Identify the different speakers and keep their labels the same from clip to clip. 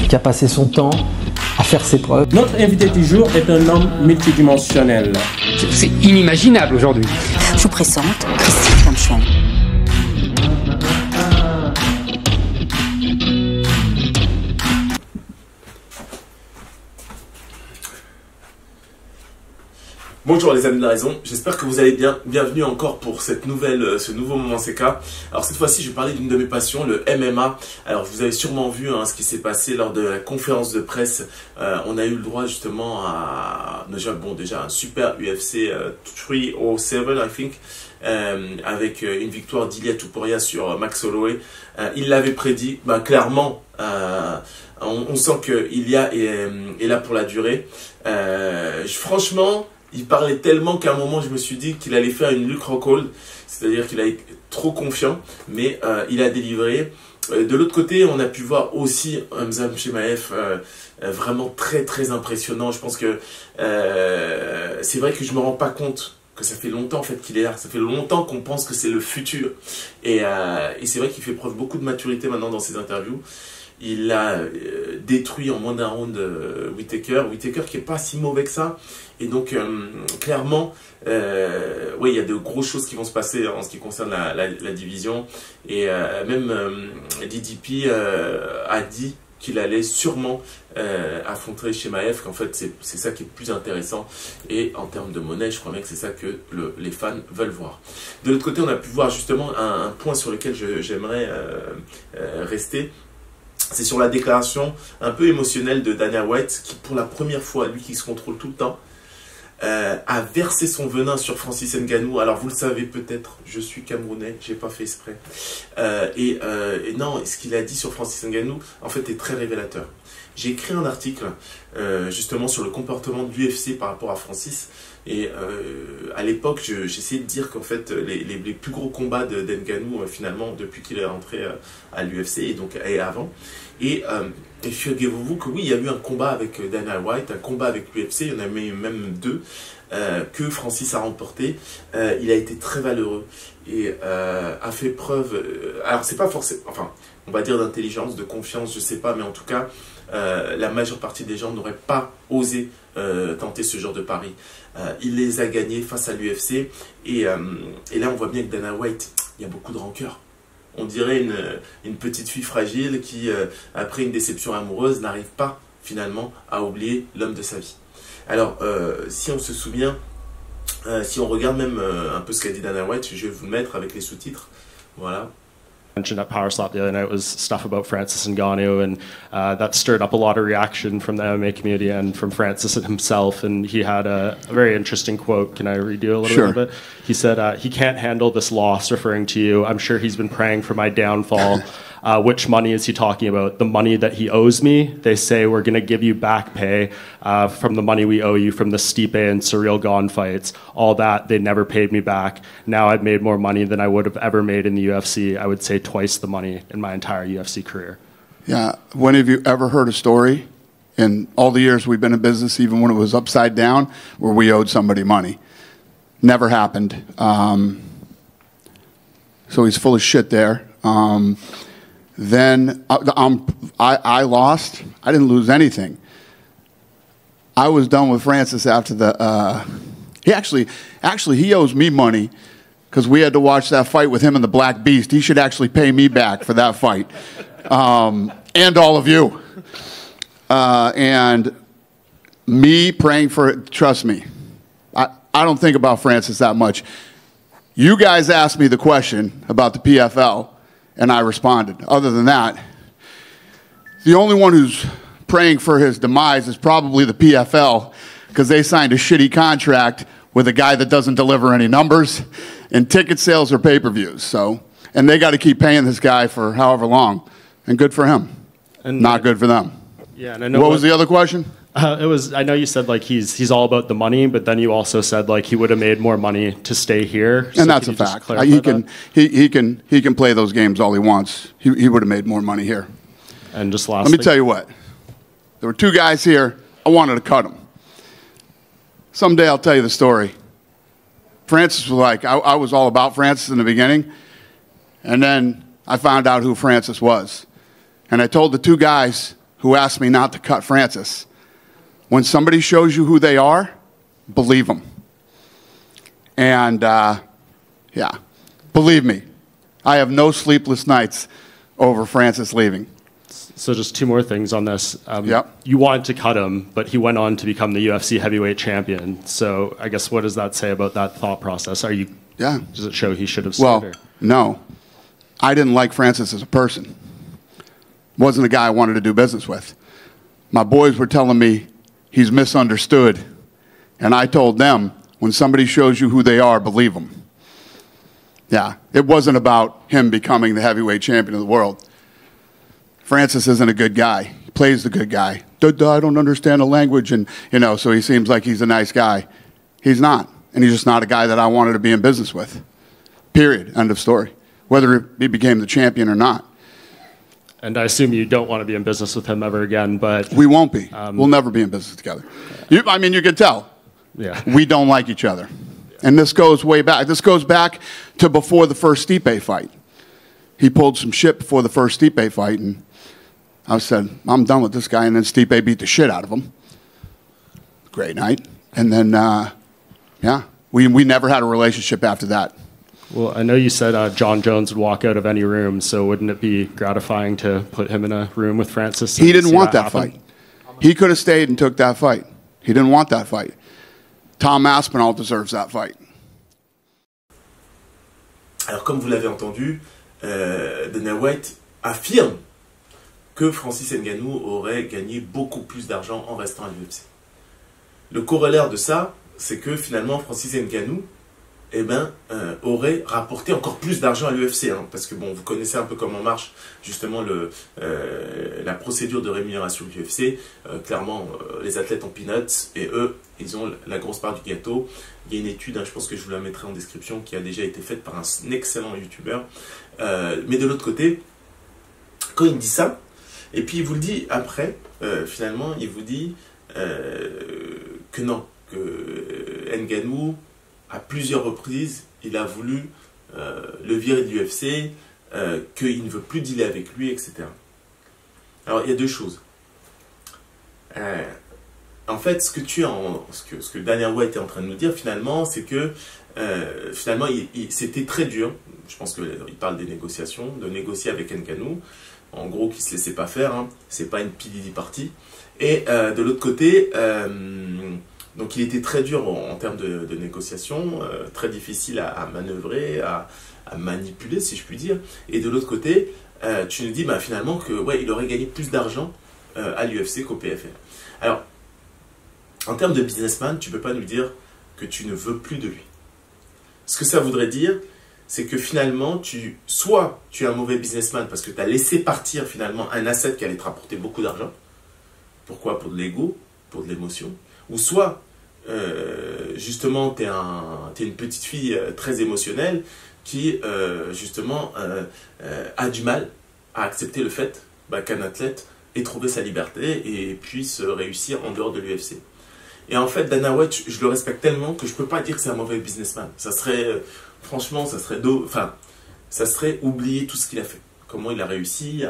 Speaker 1: Qui a passé son temps à faire ses preuves.
Speaker 2: Notre invité du jour est un homme multidimensionnel.
Speaker 3: C'est inimaginable aujourd'hui.
Speaker 4: Je vous présente Christian Kamschwan.
Speaker 5: Bonjour les amis de la raison, j'espère que vous allez bien. Bienvenue encore pour ce nouveau moment CK. Alors cette fois-ci je vais parler d'une de mes passions, le MMA. Alors vous avez sûrement vu ce qui s'est passé lors de la conférence de presse. On a eu le droit justement à déjà un super UFC 307 I think. Avec une victoire d'Ilia Topuria sur Max Holloway. Il l'avait prédit, clairement on sent que Ilia est là pour la durée. Franchement, il parlait tellement qu'à un moment, je me suis dit qu'il allait faire une Luke Rockhold, c'est-à-dire qu'il a été trop confiant, mais il a délivré. De l'autre côté, on a pu voir aussi Hamza Chimaev vraiment très très impressionnant. Je pense que c'est vrai que je me rends pas compte que ça fait longtemps en fait qu'il est là. Ça fait longtemps qu'on pense que c'est le futur. Et c'est vrai qu'il fait preuve beaucoup de maturité maintenant dans ses interviews. Il a détruit en moins d'un round Whittaker qui est pas si mauvais que ça. Et donc clairement, il y a de grosses choses qui vont se passer en ce qui concerne la division. Et même DDP a dit qu'il allait sûrement affronter Chimaev, qu'en fait c'est ça qui est plus intéressant. Et en termes de monnaie, je crois bien que c'est ça que les fans veulent voir. De l'autre côté, on a pu voir justement un point sur lequel j'aimerais rester. C'est sur la déclaration un peu émotionnelle de Dana White, qui pour la première fois, lui qui se contrôle tout le temps, a versé son venin sur Francis Ngannou. Alors vous le savez peut-être, je suis camerounais, j'ai pas fait exprès. Et non, ce qu'il a dit sur Francis Ngannou, en fait, est très révélateur. J'ai écrit un article justement sur le comportement de l'UFC par rapport à Francis. Et à l'époque, j'essayais de dire qu'en fait, les plus gros combats d'Ngannou, finalement, depuis qu'il est rentré à l'UFC et avant. Et figurez-vous que oui, il y a eu un combat avec Dana White, un combat avec l'UFC, il y en a même deux, que Francis a remporté. Il a été très valeureux et a fait preuve, alors c'est pas forcément, enfin, on va dire d'intelligence, de confiance, je sais pas, mais en tout cas, la majeure partie des gens n'auraient pas osé tenter ce genre de pari. Il les a gagnés face à l'UFC et là on voit bien que Dana White, il y a beaucoup de rancœur. On dirait une petite fille fragile qui, après une déception amoureuse, n'arrive pas finalement à oublier l'homme de sa vie. Alors, si on se souvient, si on regarde même un peu ce qu'a dit Dana White, je vais vous le mettre avec les sous-titres. Voilà.
Speaker 6: Mentioned at Power Slap the other night was stuff about Francis Ngannou, and that stirred up a lot of reaction from the MMA community and from Francis himself. And he had a very interesting quote. Can I read you a little bit? He said, he can't handle this loss, referring to you. I'm sure he's been praying for my downfall. Which money is he talking about? The money that he owes me? They say we're going to give you back pay from the money we owe you from the Stipe and Cyril Gane fights. All that, they never paid me back. Now I've made more money than I would have ever made in the UFC. I would say twice the money in my entire UFC career.
Speaker 7: Yeah. When have you ever heard a story in all the years we've been in business, even when it was upside down, where we owed somebody money? Never happened. So he's full of shit there. Then I lost. I didn't lose anything. I was done with Francis after the. He owes me money because we had to watch that fight with him and the Black Beast. He should actually pay me back for that fight, and all of you. And me praying for it. Trust me, I don't think about Francis that much. You guys asked me the question about the PFL. And I responded. Other than that, the only one who's praying for his demise is probably the PFL, because they signed a shitty contract with a guy that doesn't deliver any numbers in ticket sales or pay-per-views. So, and they got to keep paying this guy for however long, and good for him, and not good for them.
Speaker 6: Yeah, and I know
Speaker 7: what was the other question?
Speaker 6: It was. I know you said like he's all about the money, but then you also said like he would have made more money to stay here.
Speaker 7: And so that's a fact. He can play those games all he wants. He would have made more money here.
Speaker 6: And just lastly,
Speaker 7: let me tell you what. There were two guys here. I wanted to cut them. Someday I'll tell you the story. Francis was like, I was all about Francis in the beginning, and then I found out who Francis was. And I told the two guys who asked me not to cut Francis, when somebody shows you who they are, believe them. And, yeah, believe me, I have no sleepless nights over Francis leaving.
Speaker 6: So just two more things on this.
Speaker 7: Yep.
Speaker 6: You wanted to cut him, but he went on to become the UFC heavyweight champion. So I guess what does that say about that thought process?
Speaker 7: Yeah.
Speaker 6: Does it show he should have stayed?
Speaker 7: Well, no. I didn't like Francis as a person. Wasn't a guy I wanted to do business with. My boys were telling me he's misunderstood. And I told them, when somebody shows you who they are, believe them. Yeah, it wasn't about him becoming the heavyweight champion of the world. Francis isn't a good guy. He plays the good guy. I don't understand the language, and so he seems like he's a nice guy. He's not, and he's just not a guy that I wanted to be in business with. Period. End of story. Whether he became the champion or not.
Speaker 6: And I assume you don't want to be in business with him ever again, but...
Speaker 7: We won't be. We'll never be in business together. You could tell.
Speaker 6: Yeah.
Speaker 7: We don't like each other. And this goes way back. This goes back to before the first Stipe fight. He pulled some shit before the first Stipe fight, and I said, I'm done with this guy. And then Stipe beat the shit out of him. Great night. And then, yeah, we never had a relationship after that.
Speaker 6: Well, I know you said John Jones would walk out of any room, so wouldn't it be gratifying to put him in a room with Francis?
Speaker 7: He didn't want that fight. He could have stayed and took that fight. He didn't want that fight. Tom Aspinall deserves that fight.
Speaker 5: Alors, comme vous l'avez entendu, Dana White affirme que Francis Ngannou aurait gagné beaucoup plus d'argent en restant à l'UFC. Le corollaire de ça, c'est que finalement Francis Ngannou aurait rapporté encore plus d'argent à l'UFC, hein, parce que bon, vous connaissez un peu comment marche justement la procédure de rémunération de l'UFC. Clairement, les athlètes ont peanuts et eux, ils ont la grosse part du gâteau. Il y a une étude, hein, je pense que je vous la mettrai en description, qui a déjà été faite par un excellent youtubeur. Mais de l'autre côté, quand il dit ça, et puis il vous le dit après, finalement, il vous dit que non, que Ngannou, à plusieurs reprises, il a voulu le virer de l'UFC, qu'il ne veut plus dealer avec lui, etc. Alors, il y a deux choses. En fait, ce que Dana White est en train de nous dire, finalement, c'est que finalement, c'était très dur. Je pense qu'il parle des négociations, de négocier avec Ngannou. En gros, qu'il ne se laissait pas faire. Hein. C'est pas une PDD party. Et de l'autre côté... donc il était très dur en termes de négociation, très difficile à manœuvrer, à manipuler si je puis dire. Et de l'autre côté, tu nous dis finalement que ouais, il aurait gagné plus d'argent à l'UFC qu'au PFL. Alors, en termes de businessman, tu ne peux pas nous dire que tu ne veux plus de lui. Ce que ça voudrait dire, c'est que finalement, soit tu es un mauvais businessman parce que tu as laissé partir finalement un asset qui allait te rapporter beaucoup d'argent. Pourquoi? Pour de l'ego, pour de l'émotion. Ou soit, justement, tu es une petite fille très émotionnelle qui, justement, a du mal à accepter le fait qu'un athlète ait trouvé sa liberté et puisse réussir en dehors de l'UFC. Et en fait, Dana White, je le respecte tellement que je ne peux pas dire que c'est un mauvais businessman. Ça serait, franchement, ça serait oublier tout ce qu'il a fait. Comment il a réussi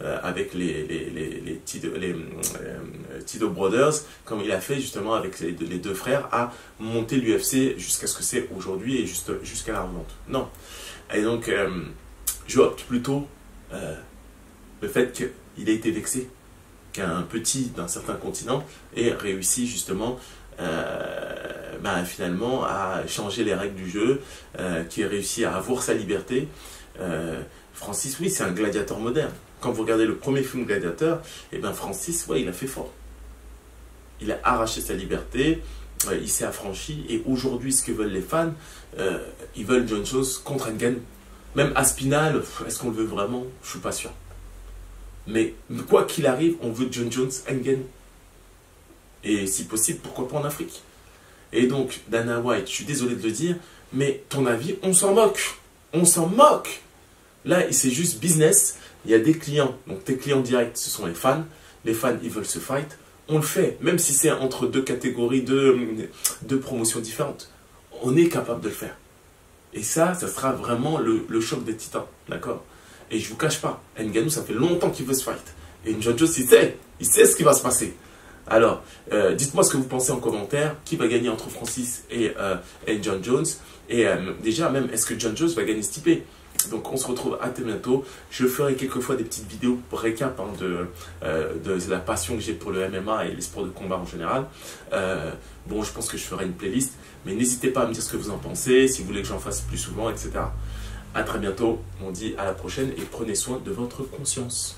Speaker 5: avec les Tito Brothers, comme il a fait justement avec les deux frères, à monter l'UFC jusqu'à ce que c'est aujourd'hui et jusqu'à la revente. Non. Et donc, je opte plutôt le fait qu'il ait été vexé qu'un petit d'un certain continent ait réussi justement finalement à changer les règles du jeu, qui ait réussi à avoir sa liberté. Francis, oui, c'est un gladiateur moderne. Quand vous regardez le premier film Gladiateur, Francis, ouais, il a fait fort. Il a arraché sa liberté, il s'est affranchi, et aujourd'hui, ce que veulent les fans, ils veulent John Jones contre Ngannou. Même Aspinall, est-ce qu'on le veut vraiment? Je suis pas sûr. Mais quoi qu'il arrive, on veut John Jones Ngannou. Et si possible, pourquoi pas en Afrique? Et donc, Dana White, je suis désolé de le dire, mais ton avis, on s'en moque. On s'en moque. Là, c'est juste business. Il y a des clients. Donc, tes clients directs, ce sont les fans. Les fans, ils veulent se fight. On le fait. Même si c'est entre deux catégories, deux promotions différentes. On est capable de le faire. Et ça sera vraiment le choc des titans. D'accord? Et je vous cache pas, Ngannou, ça fait longtemps qu'il veut se fight. Et John Jones, il sait ce qui va se passer. Alors, dites-moi ce que vous pensez en commentaire. Qui va gagner entre Francis et John Jones? Et déjà, même, est-ce que John Jones va gagner Stipe? Donc, on se retrouve à très bientôt. Je ferai quelquefois des petites vidéos pour récap de la passion que j'ai pour le MMA et les sports de combat en général. Bon, je pense que je ferai une playlist. Mais n'hésitez pas à me dire ce que vous en pensez, si vous voulez que j'en fasse plus souvent, etc. À très bientôt. On dit à la prochaine et prenez soin de votre conscience.